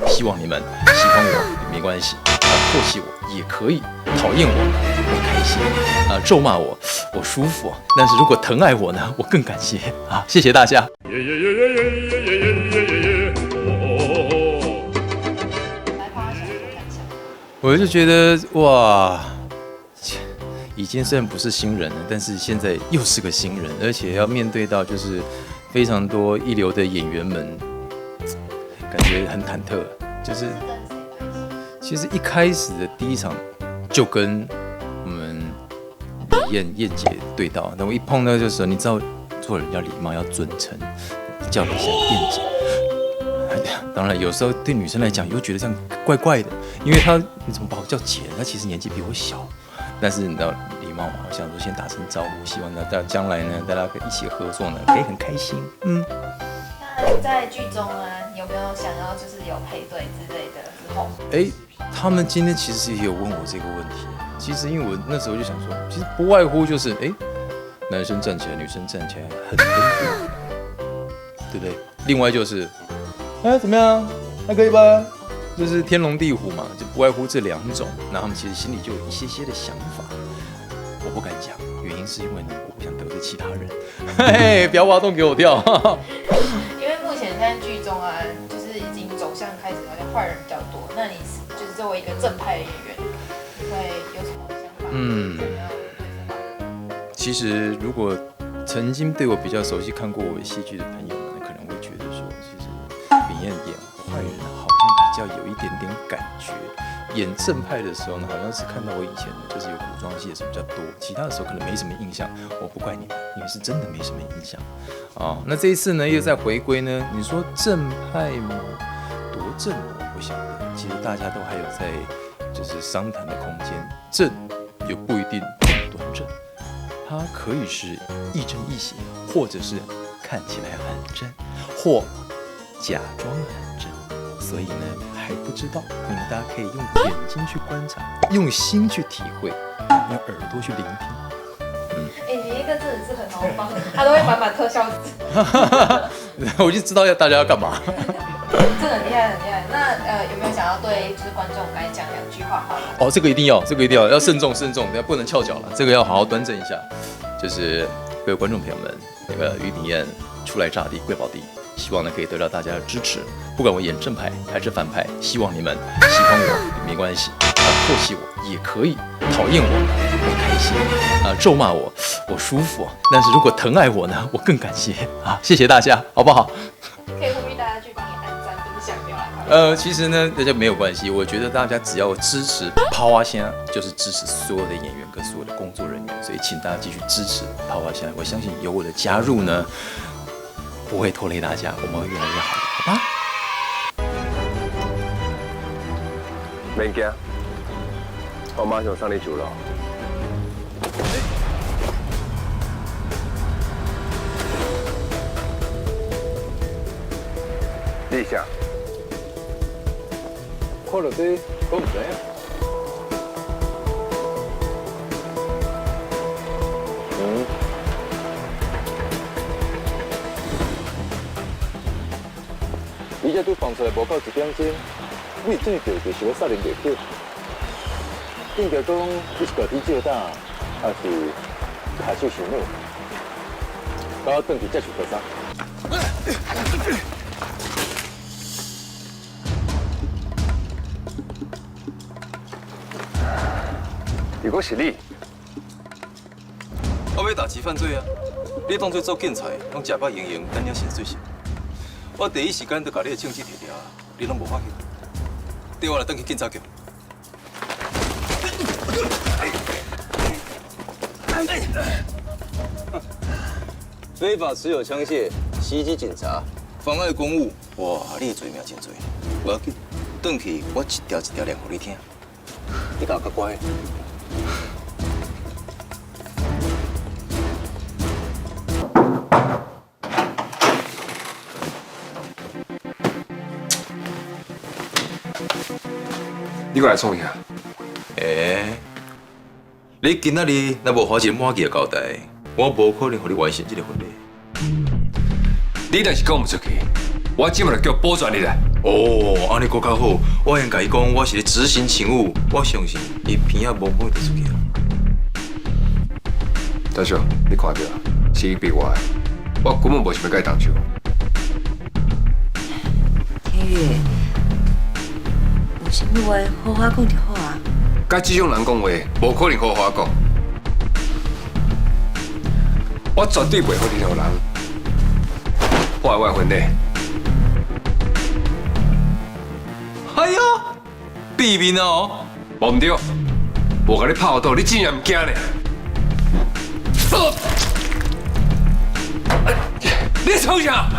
希望你们喜欢我没关系，唾弃我也可以，讨厌我我开心，咒骂我舒服，但是如果疼爱我呢，我更感谢啊！谢谢大家。我就觉得哇，已经虽然不是新人了，但是现在又是个新人，而且要面对到就是非常多一流的演员们，感觉很忐忑。就是其实一开始的第一场就跟我们燕姐对到，但我一碰到就是你知道做人要礼貌要尊称，叫了一下燕姐。当然，有时候对女生来讲，又觉得这样怪怪的，因为她你怎么把我叫姐？她其实年纪比我小，但是你知道礼貌嘛，我想说先打声招呼，希望大家将来呢，大家可以一起合作呢，可以很开心。那在剧中啊，有没有想要就是有配对之类的之后？他们今天其实也有问我这个问题。其实因为我那时候就想说，其实不外乎就是男生站起来，女生站起来很温和，对不对？另外就是怎么样？还可以吧？就是天龙地虎嘛，就不外乎这两种。那他们其实心里就有一些的想法，我不敢讲，原因是因为呢，我不想得罪其他人。嘿，不要挖洞给我跳。因为目前现在剧中啊，就是已经走向开始好像坏人比较多。那你就是作为一个正派的演员，你会有什么想法？其实如果曾经对我比较熟悉、看过我戏剧的朋友们，可能会觉得说，其实秉彦演坏人好像比较有一点点感觉。演正派的时候呢，好像是看到我以前就是有古装戏的时候比较多，其他的时候可能没什么印象。我不怪你们，因为是真的没什么印象啊。那这一次呢，又在回归呢，你说正派吗？多正我不晓得。其实大家都还有在就是商谈的空间。正也不一定多正，它可以是亦正亦邪，或者是看起来很正，或假装很正。所以呢，还不知道，你们大家可以用眼睛去观察，用心去体会，用耳朵去聆听。你一个真的是很好帮，他都会满满特效纸。我就知道大家要干嘛。真的很厉害，很厉害。那有没有想要对就是观众来讲两句话好了？这个一定要，要慎重，等下不能翘脚了，这个要好好端正一下。就是各位观众朋友们，那个于秉彦初来乍地，贵宝地。希望呢可以得到大家的支持，不管我演正派还是反派，希望你们喜欢我没关系，唾弃我也可以，讨厌我开心，咒骂我舒服，但是如果疼爱我呢，我更感谢啊！谢谢大家，好不好？可以呼吁大家去帮你按赞分享掉啦。其实呢，大家没有关系，我觉得大家只要支持抛啊虾，就是支持所有的演员跟所有的工作人员，所以请大家继续支持抛啊虾，我相信有我的加入呢。不会拖累大家，我们会越来越好的，好吧？免惊，我马上上你酒楼。立下。看到这，我唔知啊。你这对放出来无到1点钟，你最少就是要杀人灭口。应该讲你是高低照打，还是下手想脑？甲我转去再想做啥？如果是你，我要打击犯罪啊！你当作做警察，拢食饱营营，干了薪水是？我第一时间就把你的证据摕掉，你拢无发现。对我来等去警察局。非法持有枪械、袭击警察、妨碍公务，哇，你的罪名真多。不要紧，转去我一条一条念给你听。你搞较乖。你过来创啥？你今仔日若无花钱满记的交代，我无可能让你完成这个婚礼。你若是讲唔出去，我即马就叫保全你来。哦，安尼搁较好。我先甲伊讲，我是咧执行勤务，我相信伊片仔无买得出去啊。大叔，你看到啊，是伊逼我的，我根本无想要甲伊动手。天宇，有啥物话好好讲就好啊。甲这种人讲话，无可能好好讲。我绝对袂和任何人破坏我的婚礼。哎呀，避免哦。无唔对，我甲你拍倒，你竟然唔惊呢？你冲啥？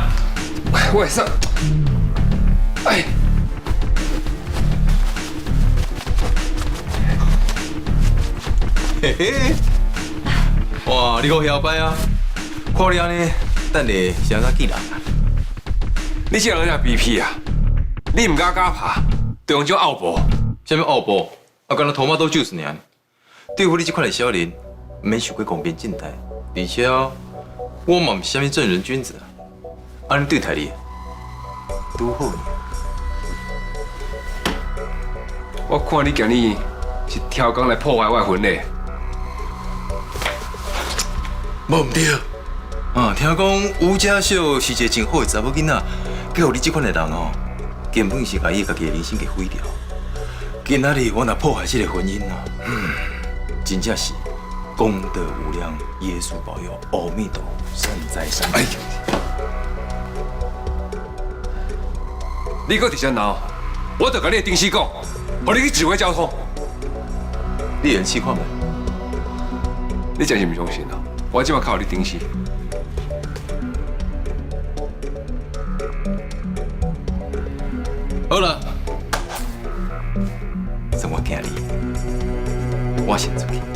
我会使。哎。嘿嘿，哇，你好摇摆啊！看你安尼，等下是安怎见人啊？你这人真卑鄙啊！你唔敢拍，就用种傲步。啥物奥步？啊，敢若头毛都就是尔。对付你这款的小人，免想过公平正大，而且我嘛唔是啥物正人君子啊。安尼对待你，拄好呢。我看你今日是挑工来破坏我的婚礼。无唔对，啊，听讲吴家秀是一个真好的查某囡仔，结果你这款的人哦，根本是把伊家己的人生给毁掉。今仔日我若破坏这个婚姻啊，真正是功德无量，耶稣保佑，阿弥陀佛，善哉善哉。你搁伫遮闹，我就甲你的定司讲，互你去指挥交通。你人试看觅，你真是唔相信啊！我即马靠你顶死。好了，怎么惊你？我先出去。